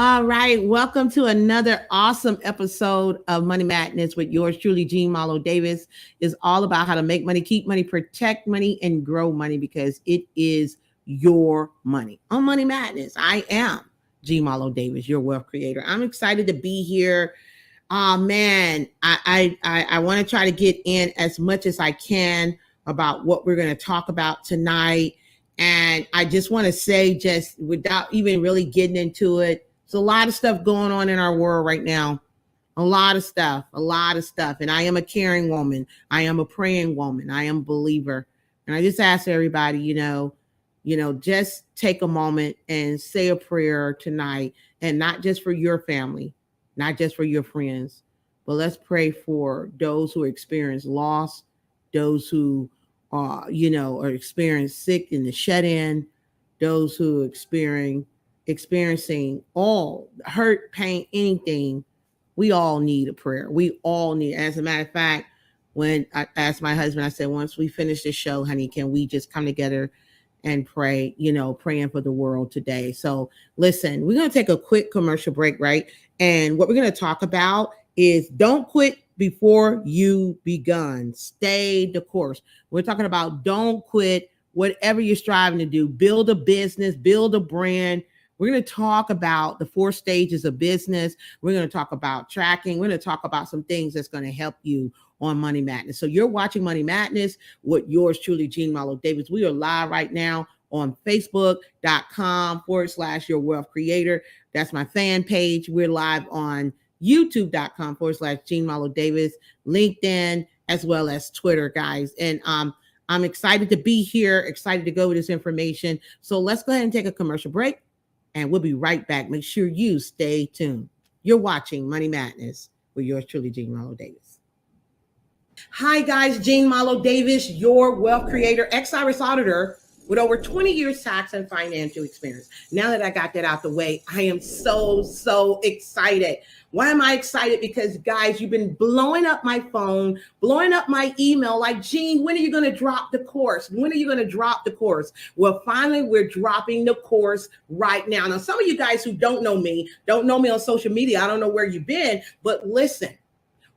All right, welcome to another awesome episode of Money Madness with yours truly, Jean Malo Davis. Is all about how to make money, keep money, protect money, and grow money because it is your money. On Money Madness, I am Jean Malo Davis, your wealth creator. I'm excited to be here. Man, I want to try to get in as much as I can about what we're going to talk about tonight. And I just want to say, just without even really getting into it, there's a lot of stuff going on in our world right now. A lot of stuff. And I am a caring woman. I am a praying woman. I am a believer. And I just ask everybody, just take a moment and say a prayer tonight, and not just for your family, not just for your friends, but let's pray for those who experience loss, those who are experiencing sick in the shut-in, those who experiencing all hurt, pain, anything. We all need a prayer. We all need. As a matter of fact, when I asked my husband, I said, once we finish this show, honey, can we just come together and pray, praying for the world today. So listen, we're going to take a quick commercial break, right? And what we're going to talk about is don't quit before you begun. Stay the course. We're talking about don't quit whatever you're striving to do. Build a business, build a brand. We're going to talk about the 4 stages of business. We're going to talk about tracking. We're going to talk about some things that's going to help you on Money Madness. So you're watching Money Madness with yours truly, Jean Malo Davis. We are live right now on Facebook.com/Your Wealth Creator. That's my fan page. We're live on YouTube.com/Jean Malo Davis, LinkedIn, as well as Twitter, guys. And I'm excited to be here, excited to go with this information. So let's go ahead and take a commercial break, and we'll be right back. Make sure you stay tuned. You're watching Money Madness with yours truly, Jean Malo Davis. Hi, guys. Jean Malo Davis, your wealth creator, ex-Irish auditor with over 20 years tax and financial experience. Now that I got that out the way, I am so excited. Why am I excited? Because, guys, you've been blowing up my phone, blowing up my email, like, Jean, when are you going to drop the course? When are you going to drop the course? Well, finally, we're dropping the course right now. Now, some of you guys who don't know me on social media. I don't know where you've been, but listen,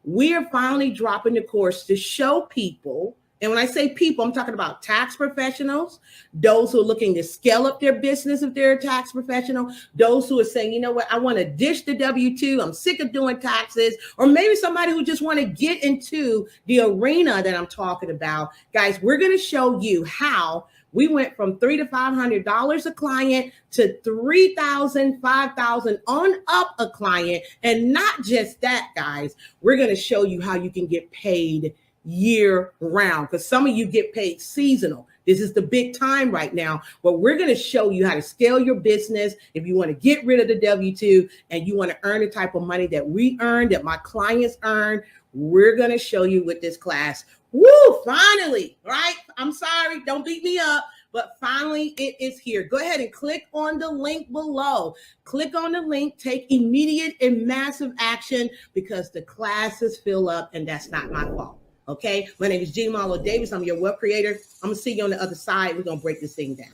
we're finally dropping the course to show people. And when I say people, I'm talking about tax professionals, those who are looking to scale up their business if they're a tax professional, those who are saying, you know what, I want to ditch the W-2, I'm sick of doing taxes, or maybe somebody who just want to get into the arena that I'm talking about. Guys, we're going to show you how we went from $300 to $500 a client to $3,000, $5,000 on up a client. And not just that, guys, we're going to show you how you can get paid year round, because some of you get paid seasonal. This is the big time right now, but we're going to show you how to scale your business. If you want to get rid of the W-2 and you want to earn the type of money that we earn, that my clients earn, we're going to show you with this class. Woo, finally, right? I'm sorry, don't beat me up, but finally it is here. Go ahead and click on the link below. Click on the link, take immediate and massive action, because the classes fill up, and that's not my fault. Okay, my name is Jean Malo Davis. I'm your wealth creator. I'm going to see you on the other side. We're going to break this thing down.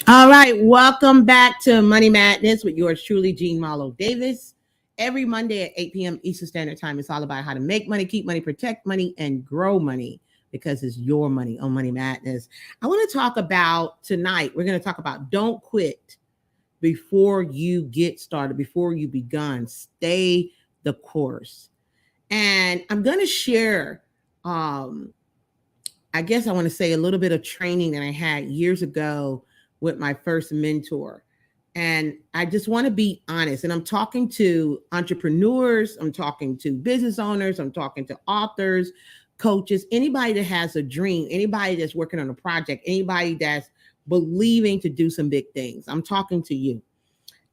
All right, welcome back to Money Madness with yours truly, Jean Malo Davis. Every Monday at 8 p.m. Eastern Standard Time, it's all about how to make money, keep money, protect money, and grow money, because it's your money on Money Madness. I want to talk about tonight, we're going to talk about don't quit before you get started, before you begun. Stay the course. And I'm going to share, I guess I want to say a little bit of training that I had years ago with my first mentor. And I just want to be honest. And I'm talking to entrepreneurs, I'm talking to business owners, I'm talking to authors, coaches, anybody that has a dream, anybody that's working on a project, anybody that's believing to do some big things. I'm talking to you.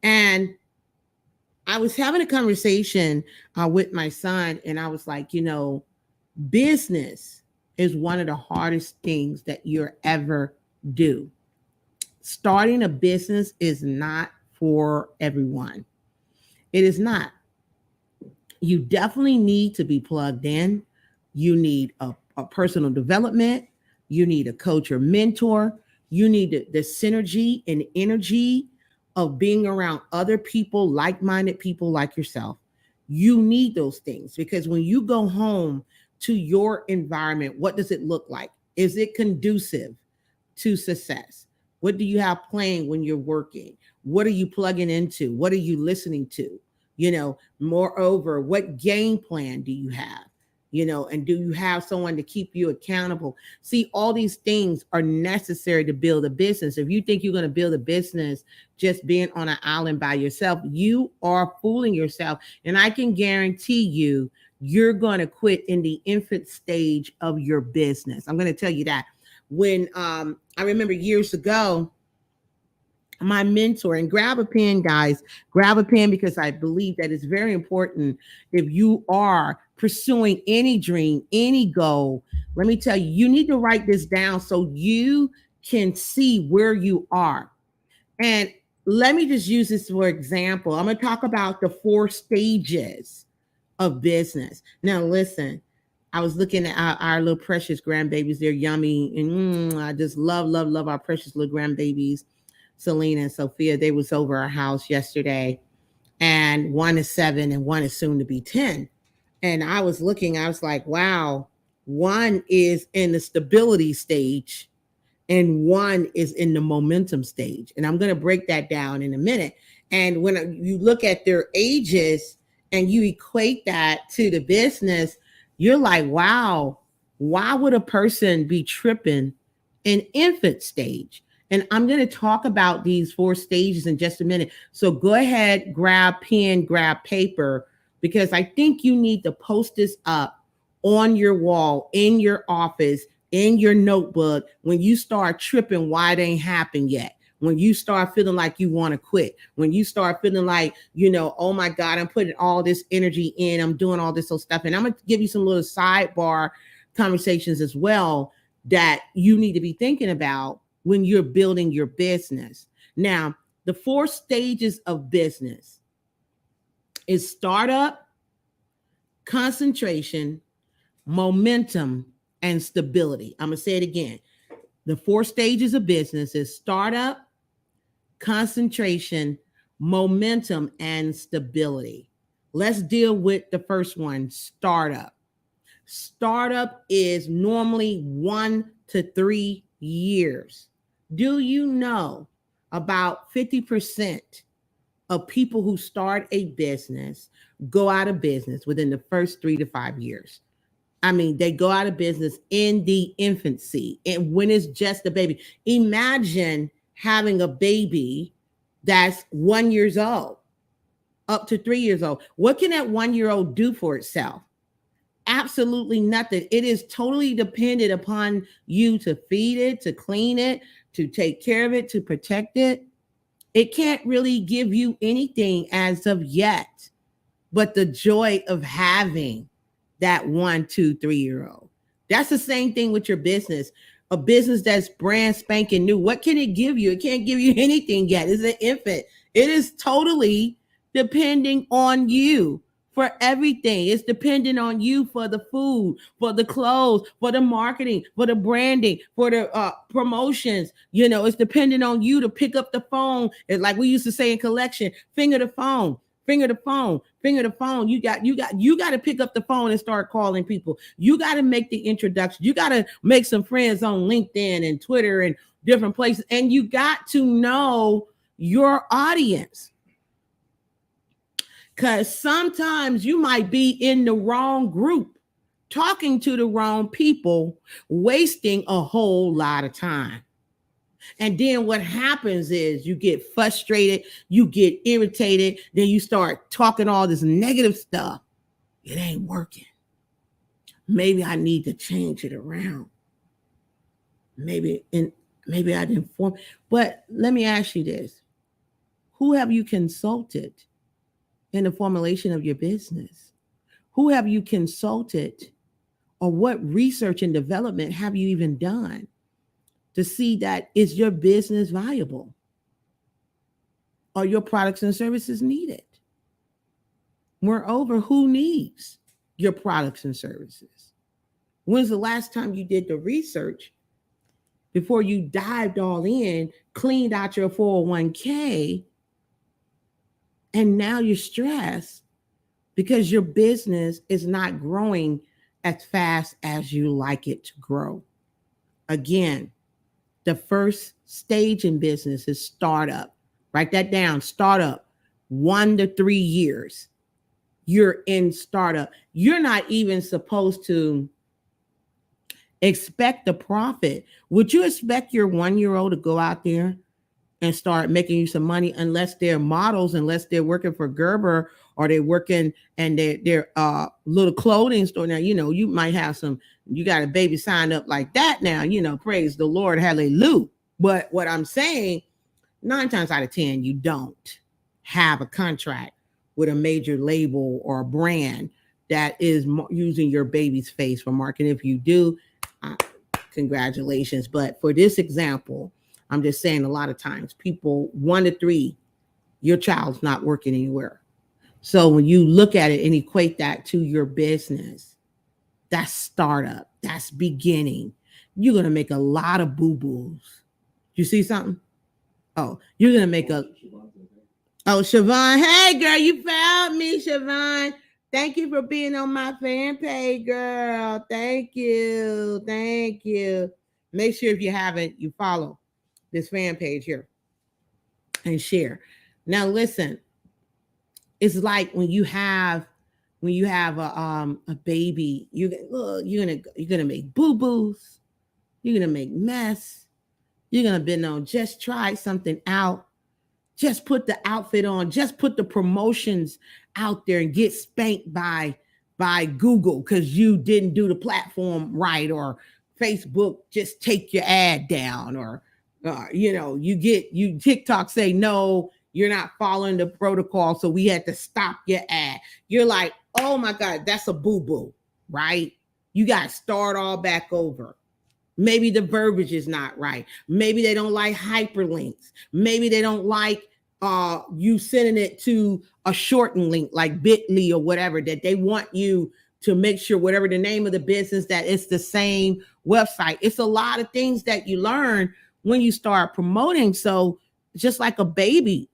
And I was having a conversation with my son, and I was like, business is one of the hardest things that you'll ever do. Starting a business is not for everyone. It is not. You definitely need to be plugged in. You need a personal development. You need a coach or mentor. You need the synergy and energy of being around other people, like-minded people like yourself. You need those things because when you go home to your environment, what does it look like? Is it conducive to success? What do you have playing when you're working? What are you plugging into? What are you listening to? Moreover, what game plan do you have? And do you have someone to keep you accountable? See, all these things are necessary to build a business. If you think you're going to build a business just being on an island by yourself, you are fooling yourself. And I can guarantee you're going to quit in the infant stage of your business. I'm going to tell you that. When I remember years ago, my mentor, and grab a pen, guys, grab a pen, because I believe that it's very important if you are pursuing any dream, any goal. Let me tell you, you need to write this down so you can see where you are. And let me just use this for example. I'm going to talk about the 4 stages of business. Now, listen, I was looking at our little precious grandbabies. They're yummy. And I just love our precious little grandbabies. Selena and Sophia, they was over our house yesterday, and one is 7 and one is soon to be 10. And I was like, wow, one is in the stability stage and one is in the momentum stage. And I'm going to break that down in a minute. And when you look at their ages and you equate that to the business, you're like, wow, why would a person be tripping in infant stage? And I'm going to talk about these 4 stages in just a minute. So go ahead, grab pen, grab paper, because I think you need to post this up on your wall, in your office, in your notebook, when you start tripping why it ain't happened yet. When you start feeling like you want to quit, when you start feeling like, oh my God, I'm putting all this energy in, I'm doing all this old stuff. And I'm going to give you some little sidebar conversations as well that you need to be thinking about when you're building your business. Now, the 4 stages of business is startup, concentration, momentum, and stability. I'm going to say it again. The 4 stages of business is startup, concentration, momentum, and stability. Let's deal with the first one, startup. Startup is normally 1 to 3 years. Do you know about 50% of people who start a business go out of business within the first 3 to 5 years? I mean, they go out of business in the infancy and when it's just a baby. Imagine having a baby that's 1 year old, up to 3 years old. What can that 1-year-old do for itself? Absolutely nothing. It is totally dependent upon you to feed it, to clean it, to take care of it, to protect it. It can't really give you anything as of yet, but the joy of having that 1, 2, 3-year-old. That's the same thing with your business. A business that's brand spanking new. What can it give you? It can't give you anything yet. It's an infant. It is totally depending on you for everything. It's dependent on you for the food, for the clothes, for the marketing, for the branding, for the promotions. It's dependent on you to pick up the phone. It's like we used to say in collection, finger the phone. Finger the phone. You got to pick up the phone and start calling people. You got to make the introduction. You got to make some friends on LinkedIn and Twitter and different places. And you got to know your audience. Because sometimes you might be in the wrong group, talking to the wrong people, wasting a whole lot of time. And then what happens is you get frustrated, you get irritated, then you start talking all this negative stuff. It ain't working. Maybe I need to change it around. Maybe I didn't form. But let me ask you this. Who have you consulted in the formulation of your business? Who have you consulted, or what research and development have you even done to see that is your business viable? Are your products and services needed? Moreover, who needs your products and services? When's the last time you did the research before you dived all in, cleaned out your 401k, and now you're stressed because your business is not growing as fast as you like it to grow. Again, the first stage in business is startup. Write that down. Startup, 1 to 3 years. You're in startup. You're not even supposed to expect the profit. Would you expect your 1-year-old to go out there and start making you some money unless they're models, unless they're working for Gerber or they're working and they're little clothing store? Now, you might have you got a baby signed up like that now, praise the Lord, hallelujah. But what I'm saying, 9 times out of 10, you don't have a contract with a major label or a brand that is using your baby's face for marketing. If you do, congratulations. But for this example, I'm just saying a lot of times people 1 to 3, your child's not working anywhere. So when you look at it and equate that to your business, that's startup, that's beginning. You're going to make a lot of boo-boos. You see something? Oh, you're going to make Siobhan. Hey, girl, you found me, Siobhan. Thank you for being on my fan page, girl. Thank you. Thank you. Make sure if you haven't, you follow this fan page here and share. Now, listen, it's like when you have a baby, you're gonna make boo-boos, you're gonna make mess, you're gonna be no, just try something out. Just put the outfit on, just put the promotions out there and get spanked by Google because you didn't do the platform right, or Facebook just take your ad down, or you TikTok say no, you're not following the protocol, so we had to stop your ad. You're like, oh my God, that's a boo-boo, right? You got to start all back over. Maybe the verbiage is not right. Maybe they don't like hyperlinks. Maybe they don't like you sending it to a shortened link like bit.ly or whatever, that they want you to make sure whatever the name of the business, that it's the same website. It's a lot of things that you learn when you start promoting. So just like a baby,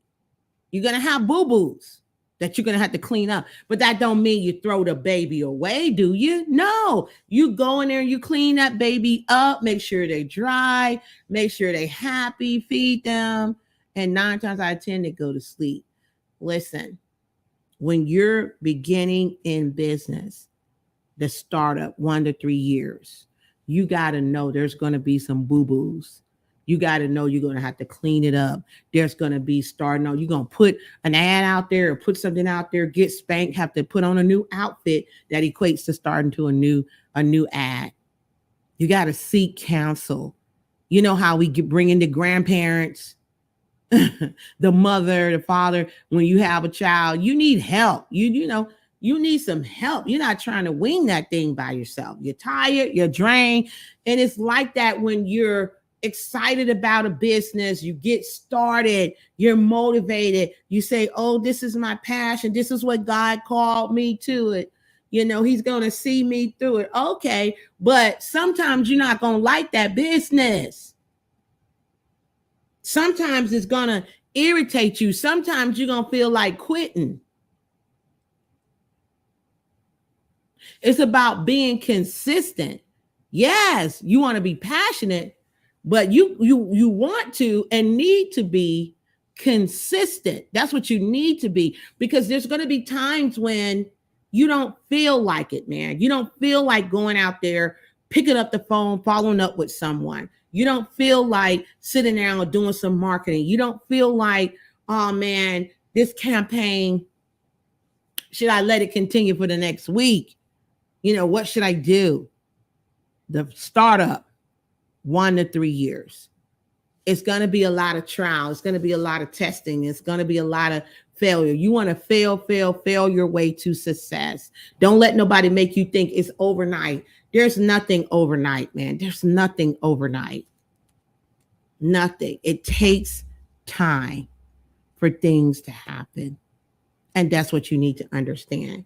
you're going to have boo-boos that you're going to have to clean up. But that don't mean you throw the baby away, do you? No, you go in there and you clean that baby up, make sure they dry, make sure they happy, feed them. And 9 times out of 10, they go to sleep. Listen, when you're beginning in business, the startup 1 to 3 years, you got to know there's going to be some boo-boos. You got to know you're going to have to clean it up. There's going to be you're going to put an ad out there or put something out there, get spanked, have to put on a new outfit that equates to starting to a new ad. You got to seek counsel. You know how we bring in the grandparents, the mother, the father. When you have a child, you need help. You need some help. You're not trying to wing that thing by yourself. You're tired, you're drained. And it's like that when you're excited about a business, you get started, you're motivated, you say, oh, this is my passion, this is what God called me to it, he's going to see me through it. Okay, but sometimes you're not going to like that business. Sometimes it's going to irritate you. Sometimes you're going to feel like quitting. It's about being consistent. Yes, you want to be passionate, but you want to and need to be consistent. That's what you need to be, because there's going to be times when you don't feel like it, man. You don't feel like going out there, picking up the phone, following up with someone. You don't feel like sitting down or doing some marketing. You don't feel like, oh man, this campaign, should I let it continue for the next week? What should I do? The startup, 1 to 3 years. It's going to be a lot of trial. It's going to be a lot of testing. It's going to be a lot of failure. You want to fail your way to success. Don't let nobody make you think it's overnight. There's nothing overnight, man. There's nothing overnight. Nothing. It takes time for things to happen. And that's what you need to understand.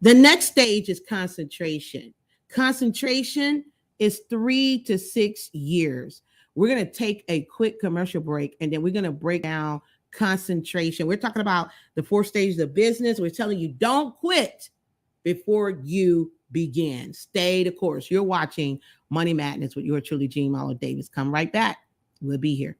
The next stage is concentration. Concentration is 3 to 6 years. We're going to take a quick commercial break, and then we're going to break down concentration. We're talking about the 4 stages of business. We're telling you, don't quit before you begin. Stay the course. You're watching Money Madness with yours truly, Jean Malo Davis. Come right back. We'll be here.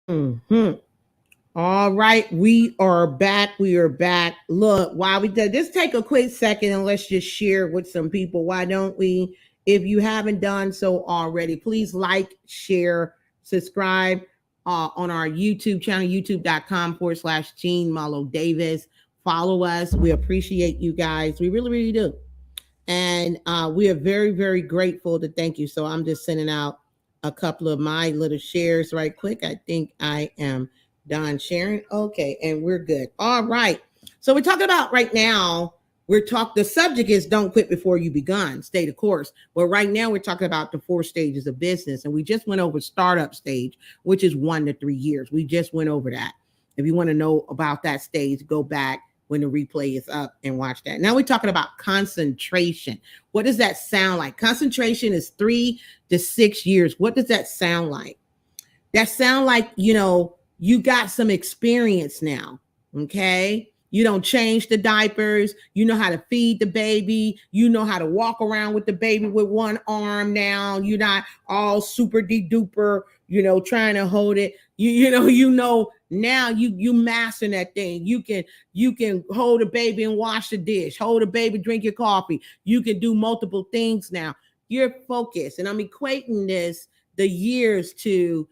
Mm-hmm. All right, we are back. We are back. Look, while we did just take a quick second and let's just share with some people. Why don't we? If you haven't done so already, please like, share, subscribe on our YouTube channel, youtube.com/Jean Malo Davis. Follow us. We appreciate you guys. We really, really do. And we are very, very grateful to thank you. So I'm just sending out a couple of my little shares right quick. I think I am done sharing. Okay, and we're good. All right. So we're talking about right now, the subject is don't quit before you begun, stay the course. But right now we're talking about the 4 stages of business. And we just went over startup stage, which is 1 to 3 years. We just went over that. If you want to know about that stage, go back when the replay is up and watch that. Now we're talking about concentration. What does that sound like? Concentration is 3 to 6 years. What does that sound like? That sound like, you got some experience now, okay? You don't change the diapers. You know how to feed the baby. You know how to walk around with the baby with one arm now. You're not all super de-duper, trying to hold it. You know now you mastering that thing. You can hold a baby and wash the dish, hold a baby, drink your coffee. You can do multiple things now. You're focused. And I'm equating the years to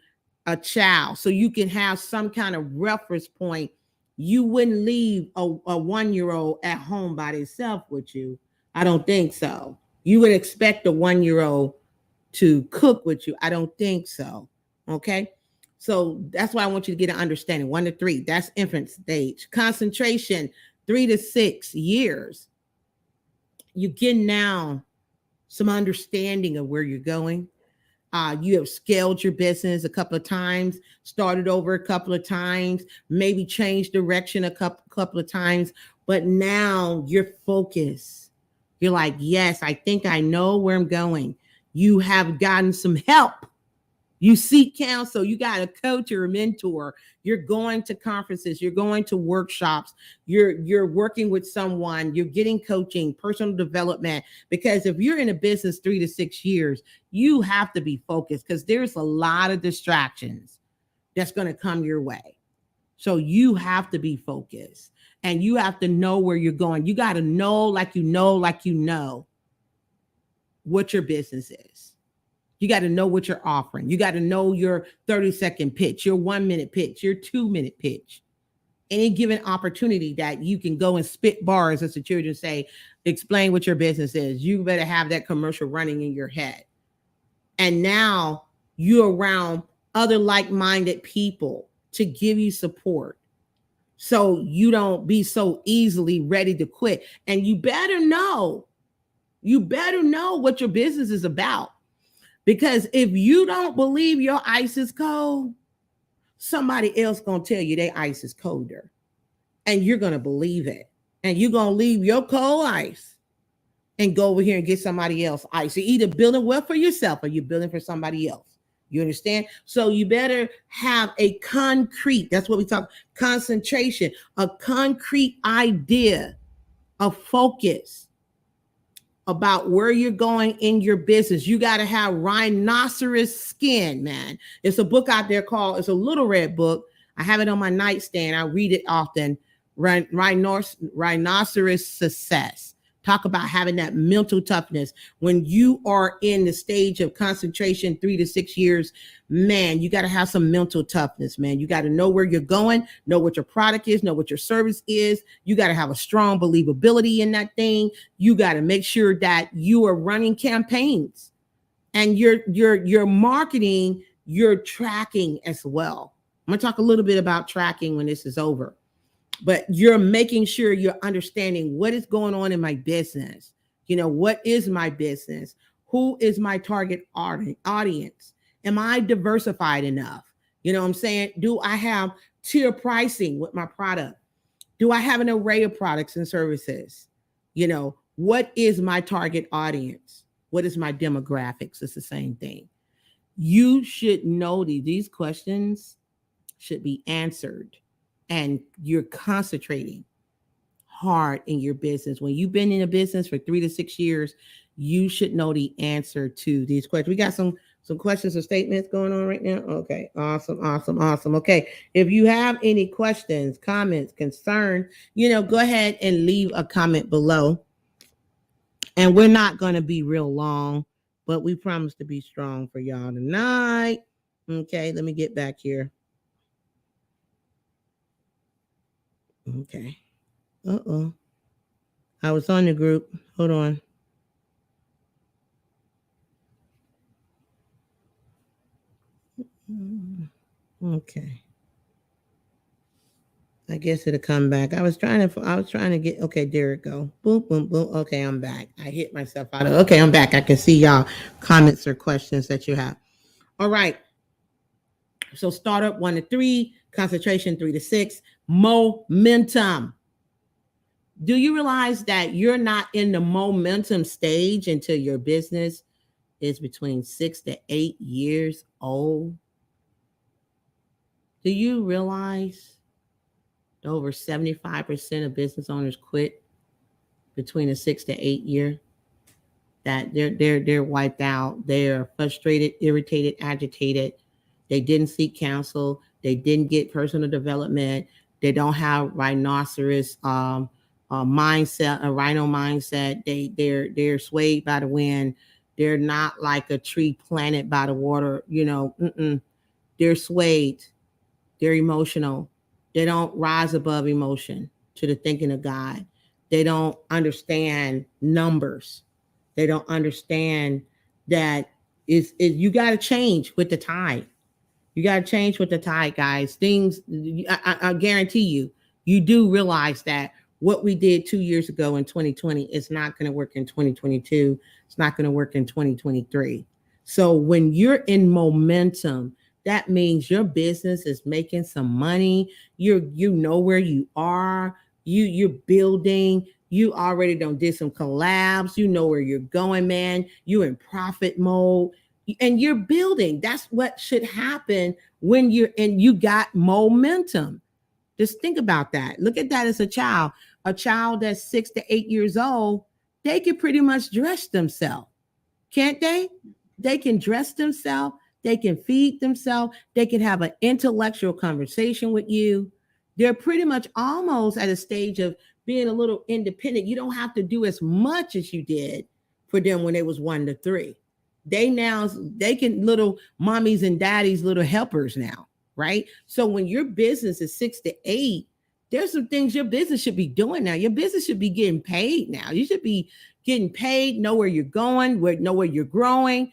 a child, so you can have some kind of reference point. You wouldn't leave a 1-year-old at home by themselves with you. I don't think so. You would expect a 1-year-old to cook with you. I don't think so. Okay. So that's why I want you to get an understanding. 1 to 3, that's infant stage. Concentration, 3 to 6 years. You get now some understanding of where you're going. You have scaled your business a couple of times, started over a couple of times, maybe changed direction a couple of times, but now you're focused. You're like, yes, I think I know where I'm going. You have gotten some help. You seek counsel. You got a coach or a mentor. You're going to conferences. You're going to workshops. You're working with someone. You're getting coaching, personal development. Because if you're in a business 3 to 6 years, you have to be focused because there's a lot of distractions that's going to come your way. So you have to be focused and you have to know where you're going. You got to know, like you know what your business is. You got to know what you're offering. You got to know your 30-second pitch, your 1-minute pitch, your 2-minute pitch. Any given opportunity that you can go and spit bars, as the children say, explain what your business is. You better have that commercial running in your head. And now you're around other like-minded people to give you support. So you don't be so easily ready to quit. And you better know what your business is about. Because if you don't believe your ice is cold, somebody else going to tell you their ice is colder. And you're going to believe it. And you're going to leave your cold ice and go over here and get somebody else ice. You're either building wealth for yourself or you're building for somebody else. You understand? So you better have a concrete, that's what we talk, concentration, a concrete idea, a focus about where you're going in your business. You got to have rhinoceros skin, man. It's a book out there called, it's a little red book. I have it on my nightstand. I read it often. rhinoceros success. Talk about having that mental toughness. When you are in the stage of concentration, 3 to 6 years, man, you got to have some mental toughness, man. You got to know where you're going, know what your product is, know what your service is. You got to have a strong believability in that thing. You got to make sure that you are running campaigns and you're marketing, you're tracking as well. I'm going to talk a little bit about tracking when this is over. But you're making sure you're understanding what is going on in my business. What is my business? Who is my target audience? Am I diversified enough? You know what I'm saying? Do I have tier pricing with my product? Do I have an array of products and services? What is my target audience? What is my demographics? It's the same thing. You should know these questions should be answered. And you're concentrating hard in your business. When you've been in a business for 3 to 6 years, you should know the answer to these questions. We got some questions or statements going on right now. Okay, awesome. Okay, if you have any questions, comments, concern, go ahead and leave a comment below. And we're not going to be real long, but we promise to be strong for y'all tonight. Okay, let me get back here. Okay. I was on the group. Hold on. Okay. I guess it'll come back. I was trying to get, okay, there it go. Boom, boom, boom. Okay, I'm back. I hit myself out of, okay, I'm back. I can see y'all comments or questions that you have. All right. So startup 1 to 3, concentration 3 to 6, momentum. Do you realize that you're not in the momentum stage until your business is between 6 to 8 years old? Do you realize that over 75% of business owners quit between a 6 to 8 year? That they're wiped out. They're frustrated, irritated, agitated. They didn't seek counsel. They didn't get personal development. They don't have rhinoceros mindset, a rhino mindset. They're swayed by the wind. They're not like a tree planted by the water. They're swayed. They're emotional. They don't rise above emotion to the thinking of God. They don't understand numbers. They don't understand that you got to change with the tide. You got to change with the tide, guys. Things, I guarantee you do realize that what we did 2 years ago in 2020 is not going to work in 2022. It's not going to work in 2023. So when you're in momentum, that means your business is making some money. You know where you are. You're building. You already did some collabs. You know where you're going, man. You're in profit mode and you're building. That's what should happen when you got momentum. Just think about that. Look at that as a child that's 6 to 8 years old. They can pretty much dress themselves, can't they? They can dress themselves. They can feed themselves. They can have an intellectual conversation with you. They're pretty much almost at a stage of being a little independent. You don't have to do as much as you did for them when they was 1 to 3. They can little mommies and daddies, little helpers now, right? So when your business is 6 to 8, there's some things your business should be doing now. Your business should be getting paid now. You should be getting paid, know where you're going, know where you're growing,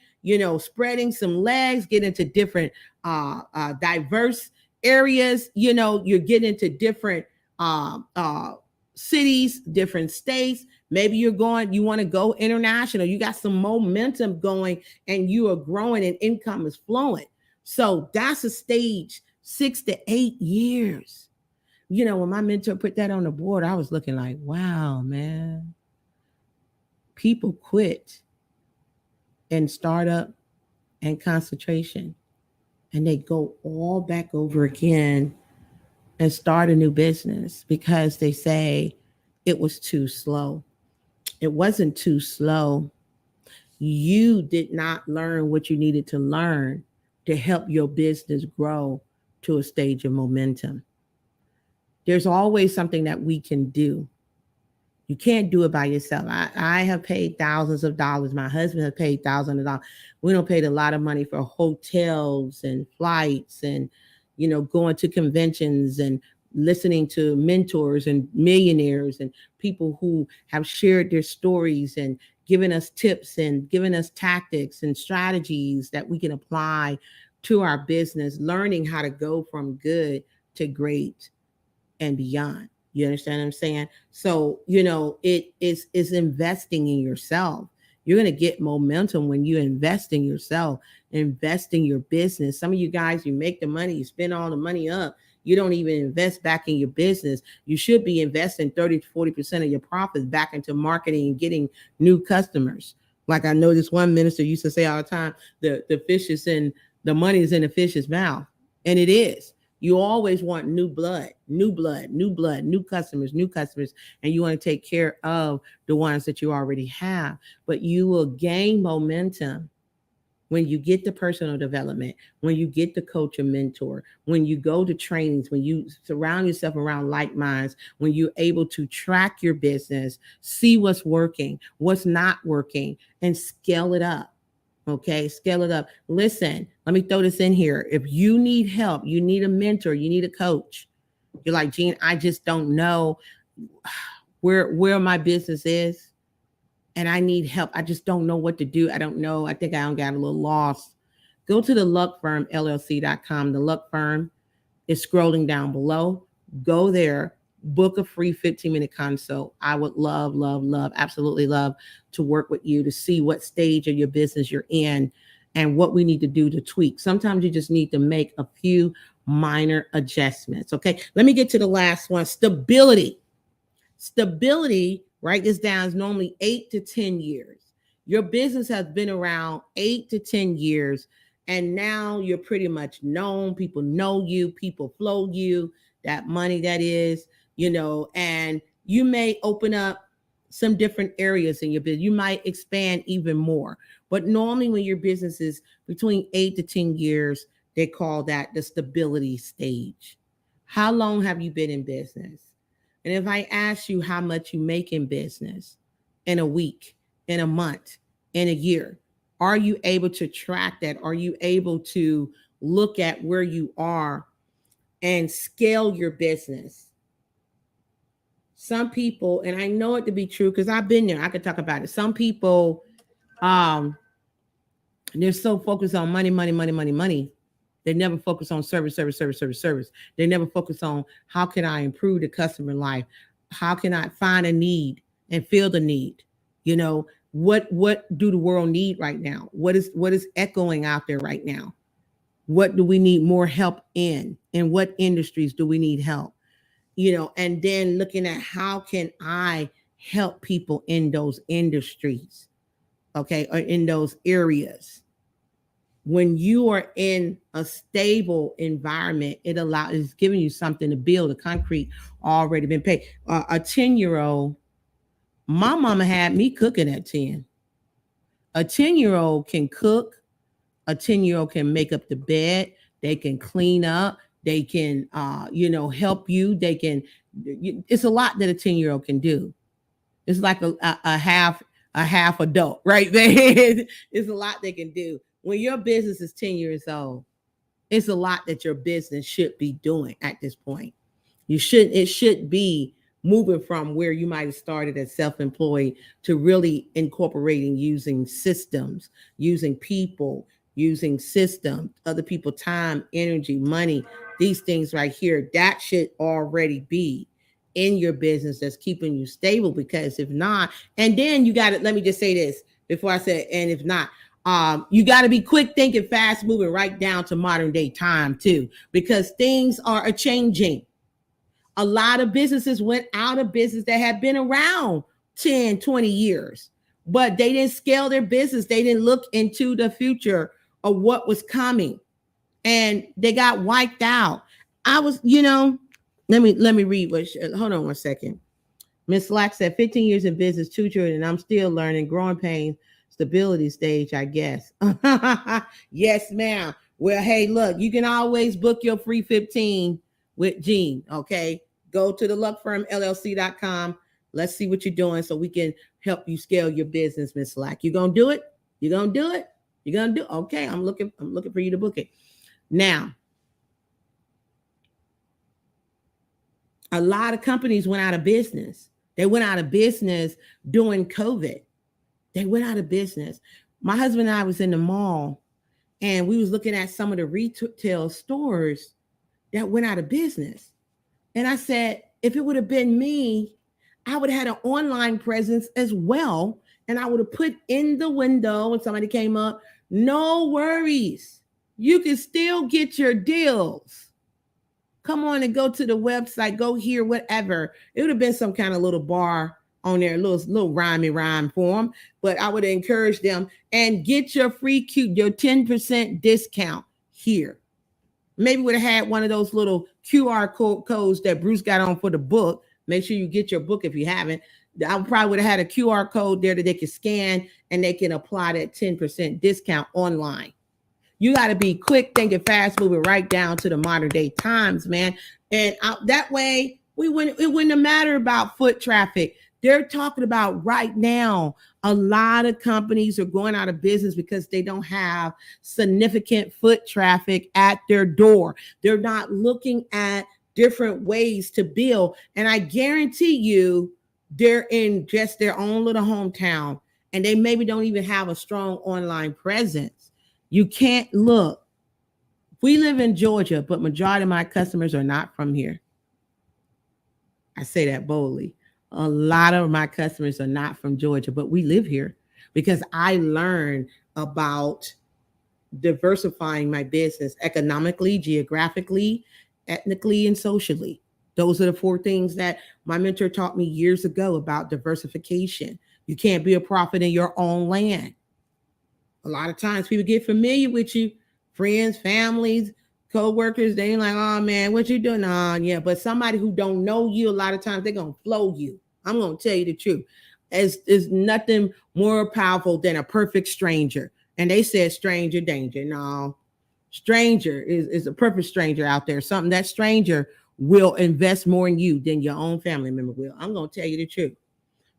spreading some legs, get into different diverse areas. You're getting into different cities, different states. Maybe you want to go international. You got some momentum going and you are growing and income is flowing. So that's a stage 6 to 8 years. When my mentor put that on the board, I was looking like, wow, man. People quit in startup and concentration and they go all back over again and start a new business because they say it was too slow. It wasn't too slow. You did not learn what you needed to learn to help your business grow to a stage of momentum. There's always something that we can do. You can't do it by yourself. I have paid thousands of dollars. My husband has paid thousands of dollars. We don't pay a lot of money for hotels and flights and, going to conventions and listening to mentors and millionaires and people who have shared their stories and given us tips and given us tactics and strategies that we can apply to our business, learning how to go from good to great and beyond. You understand what I'm saying? So, it is investing in yourself. You're going to get momentum when you invest in yourself, invest in your business. Some of you guys, you make the money, you spend all the money up. You don't even invest back in your business. You should be investing 30 to 40% of your profits back into marketing and getting new customers. Like I know this one minister used to say all the time, the fish is in, the money is in the fish's mouth. And it is. You always want new blood, new customers, and you want to take care of the ones that you already have. But you will gain momentum when you get the personal development, when you get the coach or mentor, when you go to trainings, when you surround yourself around like minds, when you're able to track your business, see what's working, what's not working, and scale it up. Okay, scale it up. Listen, let me throw this in here. If you need help, you need a mentor, you need a coach. You're like, Jean, I just don't know where my business is, and I need help. I just don't know what to do. I don't know. I think I got a little lost. Go to the luckfirmllc.com. The Luck Firm is scrolling down below. Go there. Book a free 15-minute consult. I would love, absolutely love to work with you to see what stage of your business you're in and what we need to do to tweak. Sometimes you just need to make a few minor adjustments. Okay, let me get to the last one. Stability. Write this down, is normally 8 to 10 years. Your business has been around 8 to 10 years, and now you're pretty much known. People know you, people flow you, that money that is, and you may open up some different areas in your business. You might expand even more. But normally when your business is between 8 to 10 years, they call that the stability stage. How long have you been in business? And if I ask you how much you make in business in a week, in a month, in a year, are you able to track that? Are you able to look at where you are and scale your business? Some people, and I know it to be true because I've been there, I could talk about it. Some people, they're so focused on money. They never focus on service. They never focus on how can I improve the customer life? How can I find a need and fill the need? What do the world need right now? What is echoing out there right now? What do we need more help in? In what industries do we need help? And then looking at how can I help people in those industries, okay, or in those areas. When you are in a stable environment, it's giving you something to build, a concrete already been paid. A 10-year-old, my mama had me cooking at 10. A 10-year-old can cook. A 10-year-old can make up the bed. They can clean up. They can, help you. They can, it's a lot that a 10-year-old can do. It's like a half adult, right? It's a lot they can do. When your business is 10 years old, it's a lot that your business should be doing at this point. It should be moving from where you might have started as self-employed to really incorporating using systems, using people, using systems, other people, time, energy, money, these things right here. That should already be in your business that's keeping you stable, because if not, and then you got to, let me just say this before I say, and if not, you got to be quick thinking, fast moving, right down to modern day time too, because things are changing. A lot of businesses went out of business that had been around 10, 20 years, but they didn't scale their business. They didn't look into the future of what was coming, and they got wiped out. I was, let me read what, hold on one second. Miss Slack said, 15 years in business, 2 children, and I'm still learning, growing pains, stability stage, I guess. Yes, ma'am. Well, hey, look, you can always book your free 15 with Jean, okay? Go to the luckfirmllc.com. Let's see what you're doing so we can help you scale your business, Miss Slack. You gonna do it? You gonna do it? You gonna do it? Okay, I'm looking for you to book it. Now, a lot of companies went out of business. They went out of business during COVID. They went out of business. My husband and I was in the mall and we was looking at some of the retail stores that went out of business. And I said, if it would have been me, I would have had an online presence as well. And I would have put in the window when somebody came up, no worries. You can still get your deals. Come on and go to the website, go here, whatever. It would have been some kind of little bar on there, little rhyme form, but I would encourage them and get your free your 10% discount here. Maybe would have had one of those little QR codes that Bruce got on for the book. Make sure you get your book if you haven't. I probably would have had a QR code there that they can scan and they can apply that 10% discount online. You got to be quick, thinking fast, moving right down to the modern day times, man. And that way, it wouldn't matter about foot traffic. They're talking about right now, a lot of companies are going out of business because they don't have significant foot traffic at their door. They're not looking at different ways to build. And I guarantee you, they're in just their own little hometown and they maybe don't even have a strong online presence. You can't look. We live in Georgia, but majority of my customers are not from here. I say that boldly. A lot of my customers are not from Georgia, but we live here because I learned about diversifying my business economically, geographically, ethnically, and socially. Those are the 4 things that my mentor taught me years ago about diversification. You can't be a prophet in your own land. A lot of times people get familiar with you, friends, families, co-workers, they ain't like, oh man, what you doing? Yeah, but somebody who don't know you, a lot of times they're going to flow you. I'm going to tell you the truth. There's nothing more powerful than a perfect stranger. And they said stranger danger. No, stranger is a perfect stranger out there. Something that stranger will invest more in you than your own family member will. I'm going to tell you the truth.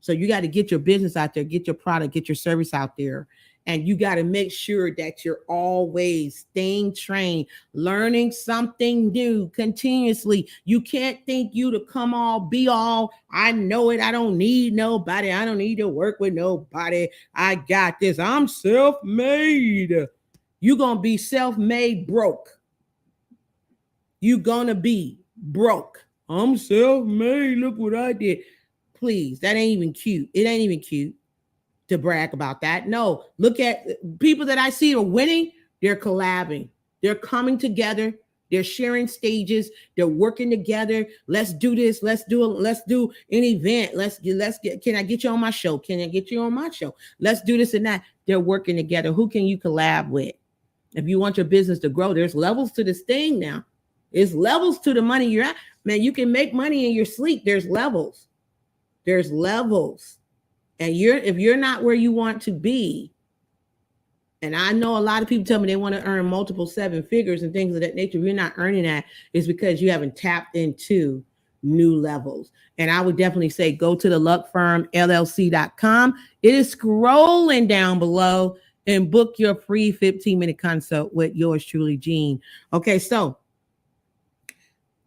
So you got to get your business out there, get your product, get your service out there. And you got to make sure that you're always staying trained, learning something new continuously. You can't think you to come all, be all. I know it. I don't need nobody. I don't need to work with nobody. I got this. I'm self-made. You're going to be self-made broke. You're going to be broke. I'm self-made. Look what I did. Please, that ain't even cute. It ain't even cute to brag about that. No, look at people that I see are winning. They're collabing. They're coming together. They're sharing stages. They're working together. Let's do this. Let's do an event. Let's get, can I get you on my show? Can I get you on my show? Let's do this and that. They're working together. Who can you collab with? If you want your business to grow, there's levels to this thing now. There's levels to the money you're at. Man, you can make money in your sleep. There's levels. There's levels. And if you're not where you want to be, and I know a lot of people tell me they want to earn multiple 7 figures and things of that nature. If you're not earning that, it's because you haven't tapped into new levels. And I would definitely say go to the luckfirmllc.com. It is scrolling down below and book your free 15-minute consult with yours truly, Jean. Okay, so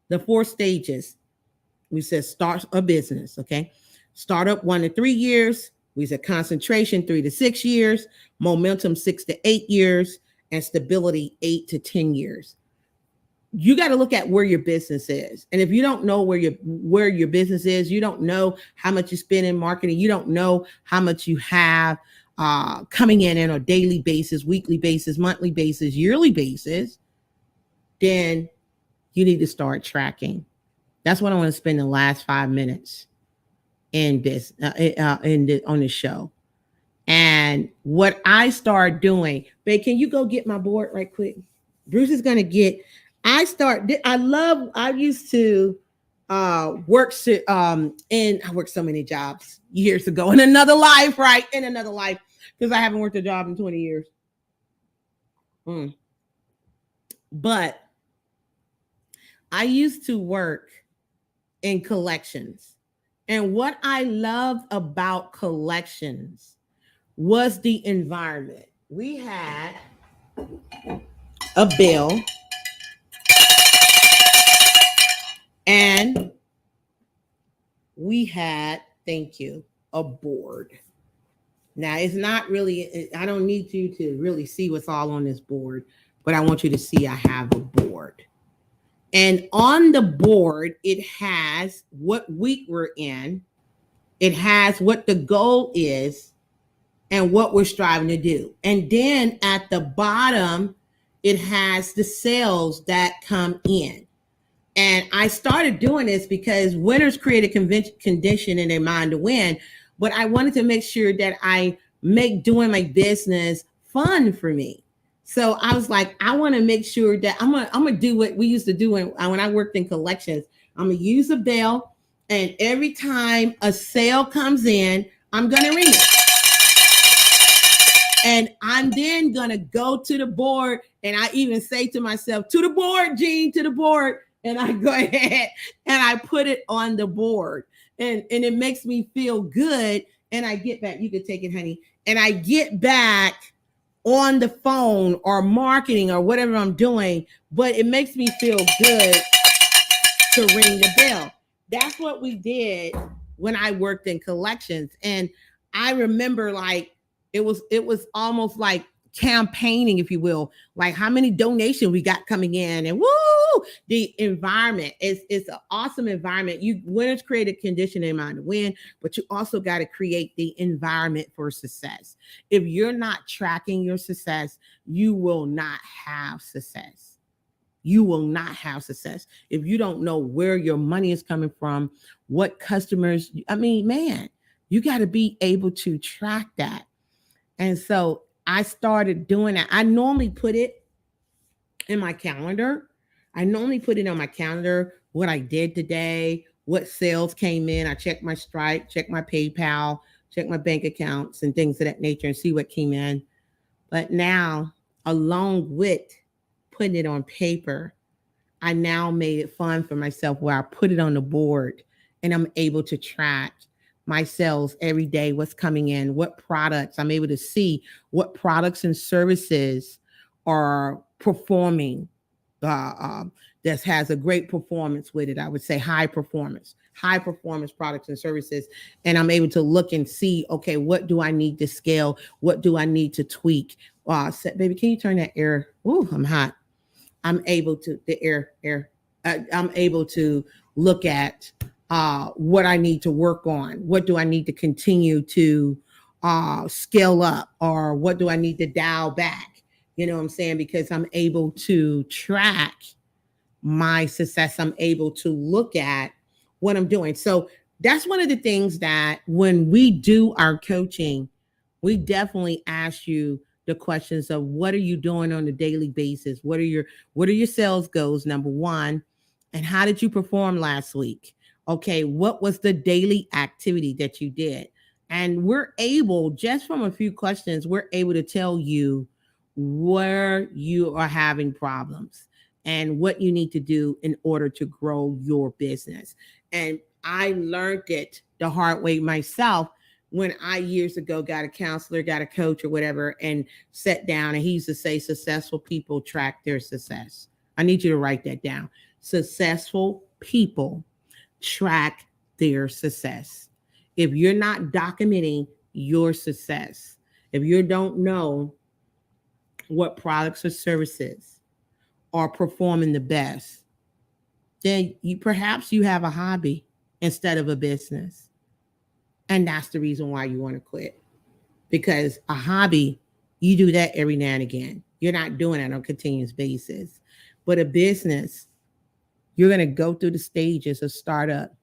the 4 stages. We said start a business, okay? Startup 1 to 3 years. We said concentration 3 to 6 years, momentum 6 to 8 years, and stability 8 to 10 years. You got to look at where your business is. And if you don't know where your business is, you don't know how much you spend in marketing, you don't know how much you have coming in on a daily basis, weekly basis, monthly basis, yearly basis, then you need to start tracking. That's what I want to spend the last 5 minutes in this on the show. And what I start doing, babe, can you go get my board right quick? Bruce is gonna get. I used to work I worked so many jobs years ago in another life, right? In another life, because I haven't worked a job in 20 years. But I used to work in collections. And what I loved about collections was the environment. We had a bill and we had, thank you, a board. Now, it's not really, I don't need you to really see what's all on this board, but I want you to see I have a board. And on the board, it has what week we're in, it has what the goal is, and what we're striving to do. And then at the bottom, it has the sales that come in. And I started doing this because winners create a condition in their mind to win. But I wanted to make sure that I make doing my business fun for me. So I was like, I want to make sure that I'm gonna do what we used to do when I worked in collections. I'm gonna use a bell, and every time a sale comes in, I'm gonna ring it. And I'm then gonna go to the board, and I even say to myself, "To the board, Gene, to the board." And I go ahead and I put it on the board, and it makes me feel good. And I get back. You can take it, honey. And I get back on the phone or marketing or whatever I'm doing, but it makes me feel good to ring the bell. That's what we did when I worked in collections. And I remember like it was almost like campaigning, if you will, like how many donations we got coming in, and woo, the environment is an awesome environment. You winners create a condition in mind to win, but you also got to create the environment for success. If you're not tracking your success, you will not have success. You will not have success if you don't know where your money is coming from, what customers, I mean, man, you got to be able to track that. And so I started doing that. I normally put it in my calendar. I normally put it on my calendar, what I did today, what sales came in. I check my Stripe, check my PayPal, check my bank accounts and things of that nature and see what came in. But now, along with putting it on paper, I now made it fun for myself where I put it on the board and I'm able to track my sales every day, what's coming in, what products. I'm able to see what products and services are performing that has a great performance with it. I would say high performance products and services. And I'm able to look and see, okay, what do I need to scale? What do I need to tweak? Baby, can you turn that air? Ooh, I'm hot. I'm able to, I'm able to look at what I need to work on. What do I need to continue to scale up, or what do I need to dial back? You know what I'm saying? Because I'm able to track my success. I'm able to look at what I'm doing. So that's one of the things that when we do our coaching, we definitely ask you the questions of what are you doing on a daily basis? What are your sales goals, number one? And how did you perform last week? Okay, what was the daily activity that you did? And we're able, just from a few questions, we're able to tell you where you are having problems and what you need to do in order to grow your business. And I learned it the hard way myself when I years ago got a counselor, got a coach or whatever, and sat down, and he used to say successful people track their success. I need you to write that down. Successful people track their success. If you're not documenting your success, if you don't know what products or services are performing the best, then perhaps you have a hobby instead of a business. And that's the reason why you want to quit. Because a hobby, you do that every now and again. You're not doing it on a continuous basis. But a business, you're going to go through the stages of startup,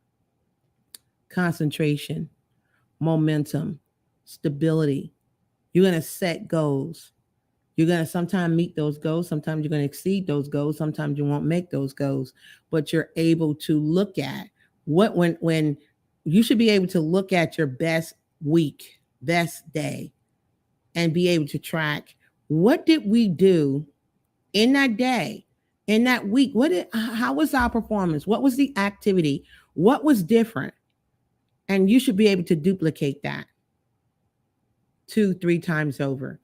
concentration, momentum, stability. You're going to set goals. You're going to sometimes meet those goals. Sometimes you're going to exceed those goals. Sometimes you won't make those goals. But you're able to look at when you should be able to look at your best week, best day, and be able to track what did we do in that day, in that week? How was our performance? What was the activity? What was different? And you should be able to duplicate that 2, 3 times over.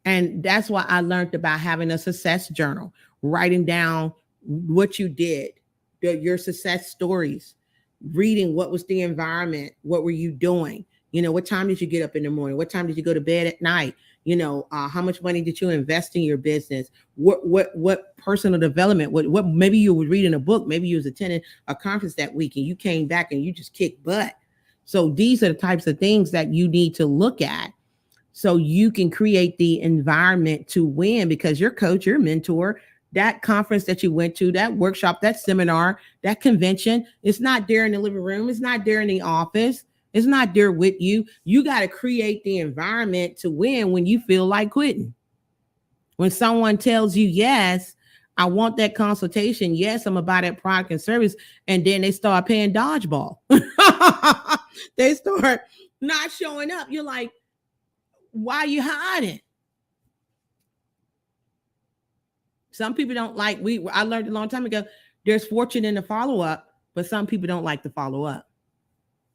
And that's why I learned about having a success journal, writing down what you did, your success stories, reading what was the environment, what were you doing? What time did you get up in the morning? What time did you go to bed at night? How much money did you invest in your business? What personal development? What maybe you were reading a book, maybe you was attending a conference that week and you came back and you just kicked butt. So these are the types of things that you need to look at so you can create the environment to win, because your coach, your mentor, that conference that you went to, that workshop, that seminar, that convention, it's not there in the living room. It's not there in the office. It's not there with you. You got to create the environment to win when you feel like quitting. When someone tells you, yes, I want that consultation. Yes, I'm about that product and service. And then they start paying dodgeball. They start not showing up. You're like, why are you hiding? Some people don't like, I learned a long time ago, there's fortune in the follow-up, but some people don't like to follow up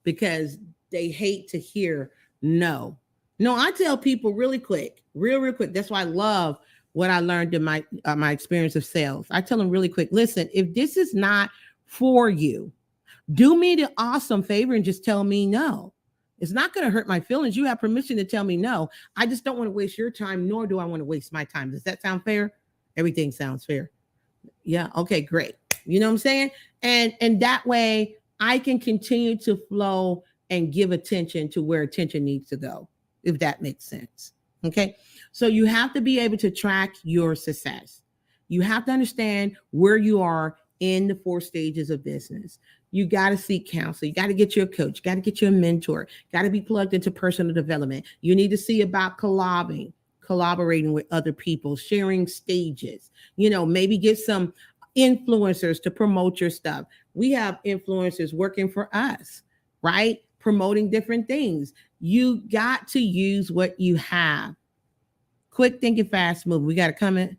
because they hate to hear no. No, I tell people really quick, real quick. That's why I love what I learned in my experience of sales. I tell them really quick, listen, if this is not for you, do me the awesome favor and just tell me no. It's not going to hurt my feelings. You have permission to tell me no. I just don't want to waste your time, nor do I want to waste my time. Does that sound fair? Everything sounds fair. Yeah. Okay, great. You know what I'm saying? And that way I can continue to flow and give attention to where attention needs to go, if that makes sense. Okay. So you have to be able to track your success. You have to understand where you are in the 4 stages of business. You got to seek counsel. You got to get your coach. You got to get your mentor. Got to be plugged into personal development. You need to see about collaborating with other people, sharing stages, maybe get some influencers to promote your stuff. We have influencers working for us, right? Promoting different things. You got to use what you have. Quick thinking, fast moving. We got to come in.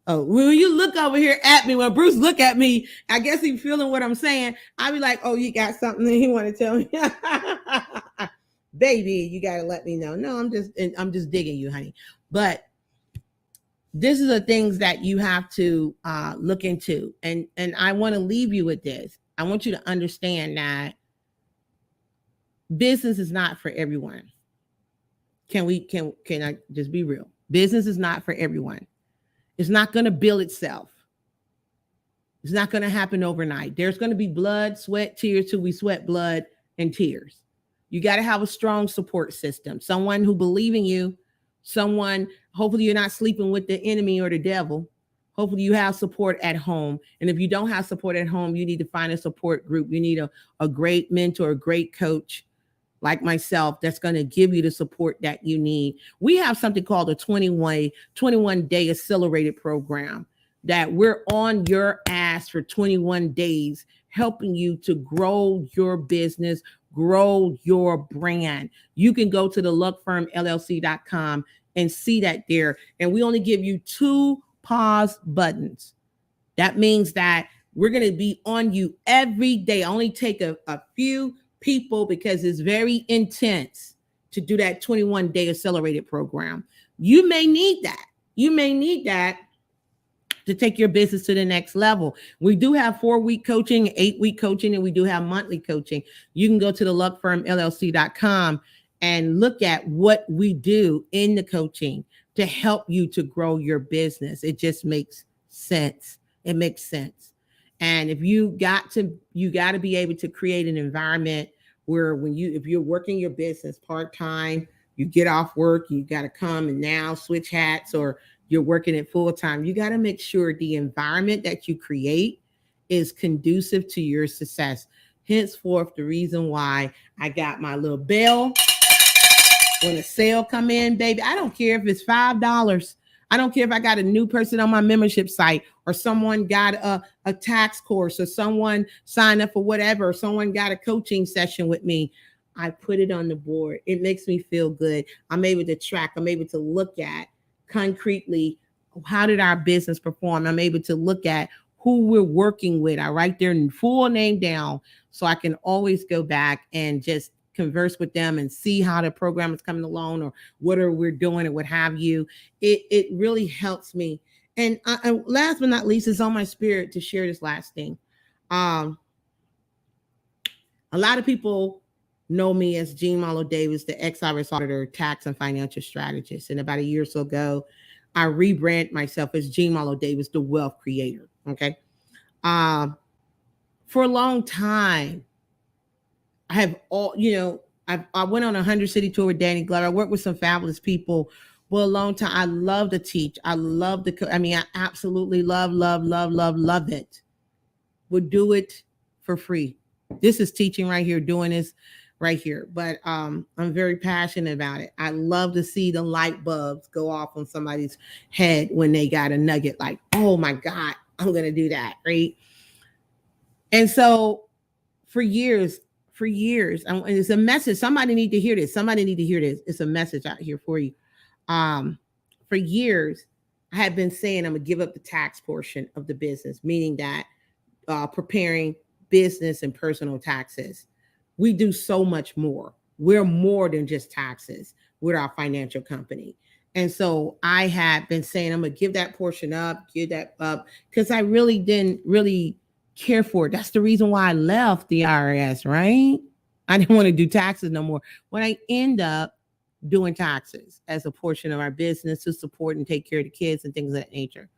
Oh, when you look over here at me, when Bruce look at me, I guess he's feeling what I'm saying. I'll be like, oh, you got something that you want to tell me? Baby, you got to let me know. No, I'm just digging you, honey. But this is the things that you have to look into. And I want to leave you with this. I want you to understand that business is not for everyone. Can I just be real? Business is not for everyone. It's not going to build itself. It's not going to happen overnight. There's going to be blood, sweat, tears till we sweat blood and tears. You got to have a strong support system. Someone who believes in you. Someone, hopefully you're not sleeping with the enemy or the devil. Hopefully you have support at home. And if you don't have support at home, you need to find a support group. You need a great mentor, a great coach like myself that's going to give you the support that you need. We have something called a 21-day accelerated program that we're on your ass for 21 days, helping you to grow your business, grow your brand. You can go to the luckfirmllc.com and see that there. And we only give you 2 pause buttons. That means that we're going to be on you every day. Only take a few people because it's very intense to do that 21-day accelerated program. You may need that. You may need that to take your business to the next level. We do have 4-week coaching, 8-week coaching, and we do have monthly coaching. You can go to the luckfirmllc.com and look at what we do in the coaching to help you to grow your business. It just makes sense. It makes sense. And if you got to be able to create an environment where if you're working your business part-time, you get off work, you got to come and now switch hats, or you're working it full-time. You got to make sure the environment that you create is conducive to your success. Henceforth, the reason why I got my little bell when a sale come in, baby, I don't care if it's $5. I don't care if I got a new person on my membership site, or someone got a tax course, or someone signed up for whatever, or someone got a coaching session with me. I put it on the board. It makes me feel good. I'm able to track. I'm able to look at concretely, how did our business perform? I'm able to look at who we're working with. I write their full name down so I can always go back and just converse with them and see how the program is coming along or what are we're doing or what have you. It really helps me. And last but not least, it's on my spirit to share this last thing. A lot of people know me as Jean Malo Davis, the ex-IRS auditor, tax and financial strategist. And about a year or so ago, I rebranded myself as Jean Malo Davis, the wealth creator. Okay. For a long time, I have I went on a 100-city tour with Danny Glover. I worked with some fabulous people for a long time. I love to teach. I love I absolutely love it. Would do it for free. This is teaching right here, doing this right here. But I'm very passionate about it. I love to see the light bulbs go off on somebody's head when they got a nugget like, oh my God, I'm going to do that, right? And so for years, and it's a message. Somebody need to hear this. It's a message out here for you. For years, I had been saying I'm going to give up the tax portion of the business, meaning that preparing business and personal taxes. We do so much more. We're more than just taxes with our financial company. And so I had been saying I'm going to give that portion up, because I really didn't care for it. That's the reason why I left the IRS, right? I didn't want to do taxes no more. When I end up doing taxes as a portion of our business to support and take care of the kids and things of that nature.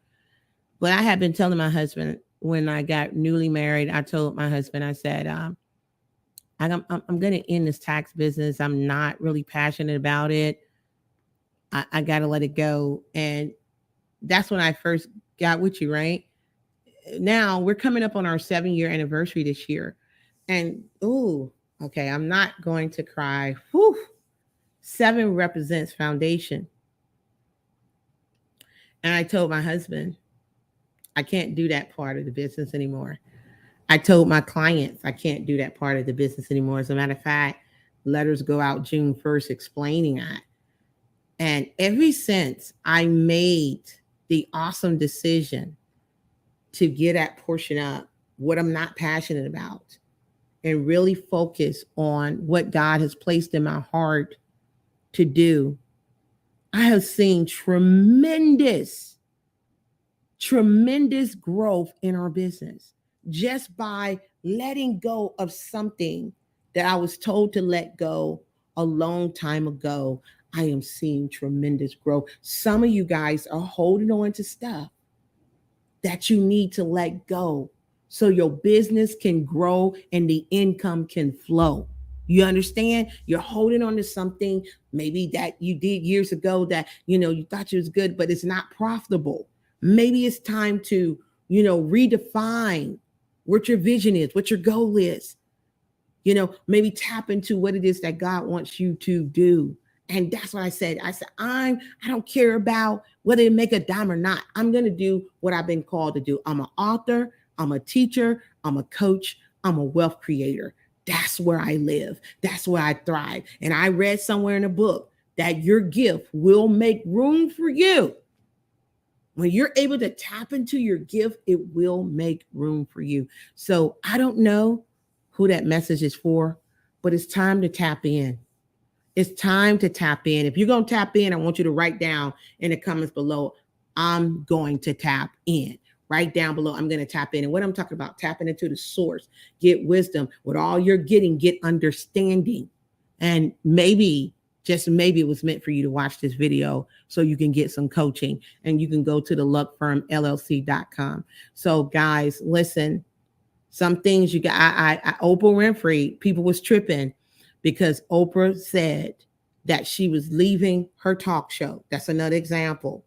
But I had been telling my husband when I got newly married, I told my husband, I said, I'm going to end this tax business. I'm not really passionate about it. I got to let it go. And that's when I first got with you, right? Now we're coming up on our 7-year anniversary this year. And, okay, I'm not going to cry. 7 represents foundation. And I told my husband, I can't do that part of the business anymore. I told my clients I can't do that part of the business anymore. As a matter of fact, letters go out June 1st explaining that. And ever since I made the awesome decision to get that portion up, what I'm not passionate about, and really focus on what God has placed in my heart to do, I have seen tremendous growth in our business just by letting go of something that I was told to let go a long time ago. I am seeing tremendous growth. Some of you guys are holding on to stuff that you need to let go so your business can grow and the income can flow. You understand? You're holding on to something maybe that you did years ago that, you thought it was good, but it's not profitable. Maybe it's time to, redefine what your vision is, what your goal is. Maybe tap into what it is that God wants you to do. And that's what I said. I said, I don't care about whether it make a dime or not. I'm going to do what I've been called to do. I'm an author. I'm a teacher. I'm a coach. I'm a wealth creator. That's where I live. That's where I thrive. And I read somewhere in a book that your gift will make room for you. When you're able to tap into your gift, it will make room for you. So I don't know who that message is for, but it's time to tap in. It's time to tap in. If you're going to tap in, I want you to write down in the comments below, I'm going to tap in. Right down below, I'm going to tap in. And what I'm talking about, tapping into the source, get wisdom. With all you're getting, get understanding. And maybe, just maybe it was meant for you to watch this video so you can get some coaching. And you can go to the luckfirmllc.com. So guys, listen, some things you got, Oprah Winfrey, people was tripping because Oprah said that she was leaving her talk show. That's another example,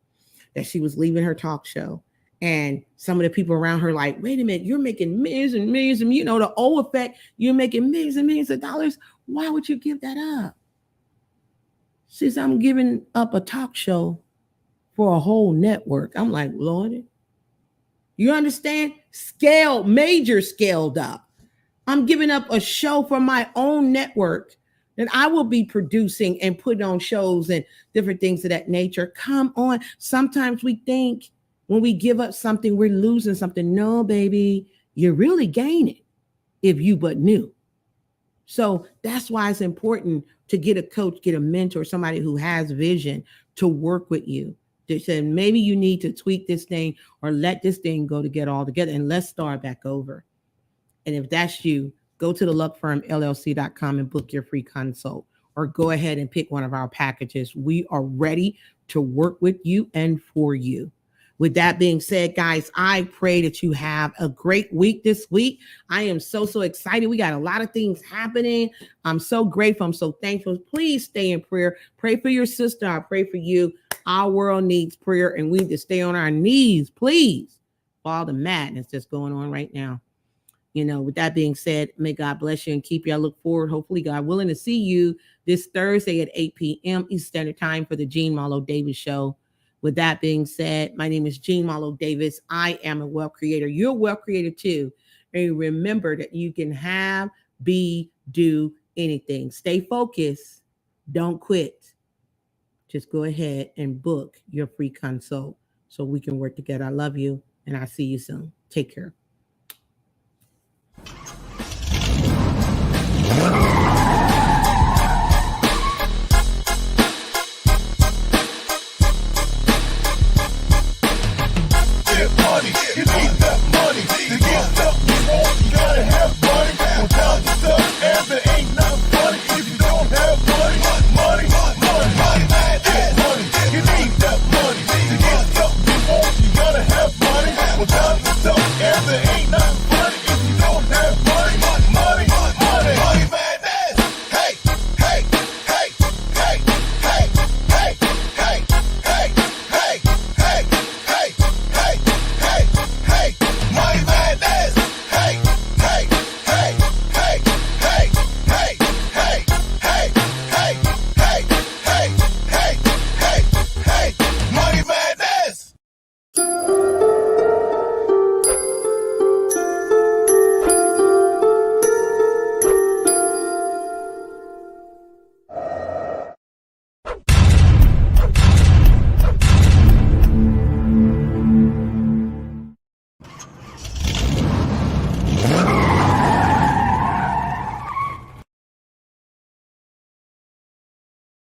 that she was leaving her talk show. And some of the people around her like, wait a minute, you're making millions and millions and the old effect, you're making millions and millions of dollars. Why would you give that up? She says, I'm giving up a talk show for a whole network. I'm like, Lord, you understand? Major scaled up. I'm giving up a show for my own network that I will be producing and putting on shows and different things of that nature. Come on. Sometimes we think When we give up something, we're losing something. No, baby, you're really gaining if you but knew. So that's why it's important to get a coach, get a mentor, somebody who has vision to work with you. They said maybe you need to tweak this thing or let this thing go to get all together and let's start back over. And if that's you, go to the luckfirmllc.com and book your free consult, or go ahead and pick one of our packages. We are ready to work with you and for you. With that being said, guys, I pray that you have a great week this week. I am so excited. We got a lot of things happening. I'm so grateful. I'm so thankful. Please stay in prayer. Pray for your sister. I pray for you. Our world needs prayer, and we need to stay on our knees, please, for all the madness that's going on right now. With that being said, may God bless you and keep you. I look forward, hopefully, God willing, to see you this Thursday at 8 p.m. Eastern Standard Time for the Jean Marlo Davis Show. With that being said, my name is Jean Marlo Davis. I am a wealth creator. You're a wealth creator too. And remember that you can have, be, do anything. Stay focused. Don't quit. Just go ahead and book your free consult so we can work together. I love you, and I'll see you soon. Take care.